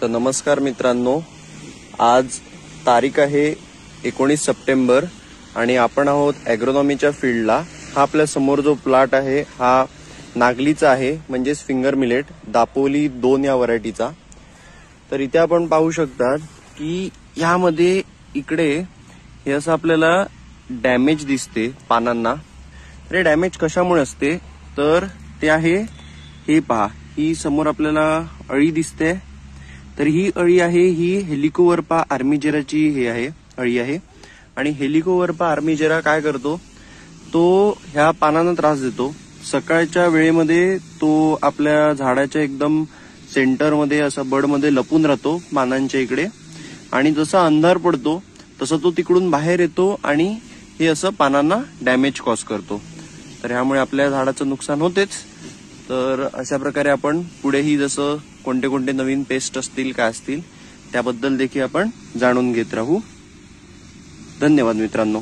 तर नमस्कार मित्रांनो, आज तारीख आहे 19 सप्टेंबर आणि आपण आहोत ॲग्रोनॉमीच्या फील्डला। हा आपल्या समोर जो प्लॉट आहे हा नागलीचा आहे, म्हणजेच फिंगर मिलेट दापोली 2 या व्हरायटीचा। तर इथे आपण पाहू शकता की यामध्ये इकडे हे असं आपल्याला डॅमेज दिसते पानांना। तर डॅमेज कशामुळे असते तर ते आहे, हे पहा, ही समोर आपल्याला अळी दिसते। तर ही अळी आहे, ही हेलिकोवर्पा आर्मिजेराची हे आहे, अळी आहे। आणि हेलिकोवर्पा आर्मिजेरा काय करतो, तो ह्या पानांना त्रास देतो। सकाळच्या वेळेमध्ये तो आपल्या झाडाच्या एकदम सेंटरमध्ये असा बडमध्ये लपून राहतो पानांच्या इकडे, आणि जसा अंधार पडतो तसं तो तिकडून बाहेर येतो आणि हे असं पानांना डॅमेज कॉज करतो। तर ह्यामुळे आपल्या झाडाचं नुकसान होतेच। तर अशा प्रकारे आपण पुढेही जसं कोणते कोणते नवीन पेस्ट असतील काय असतील त्याबद्दल देखील आपण जाणून घेत राहू। धन्यवाद मित्रांनो।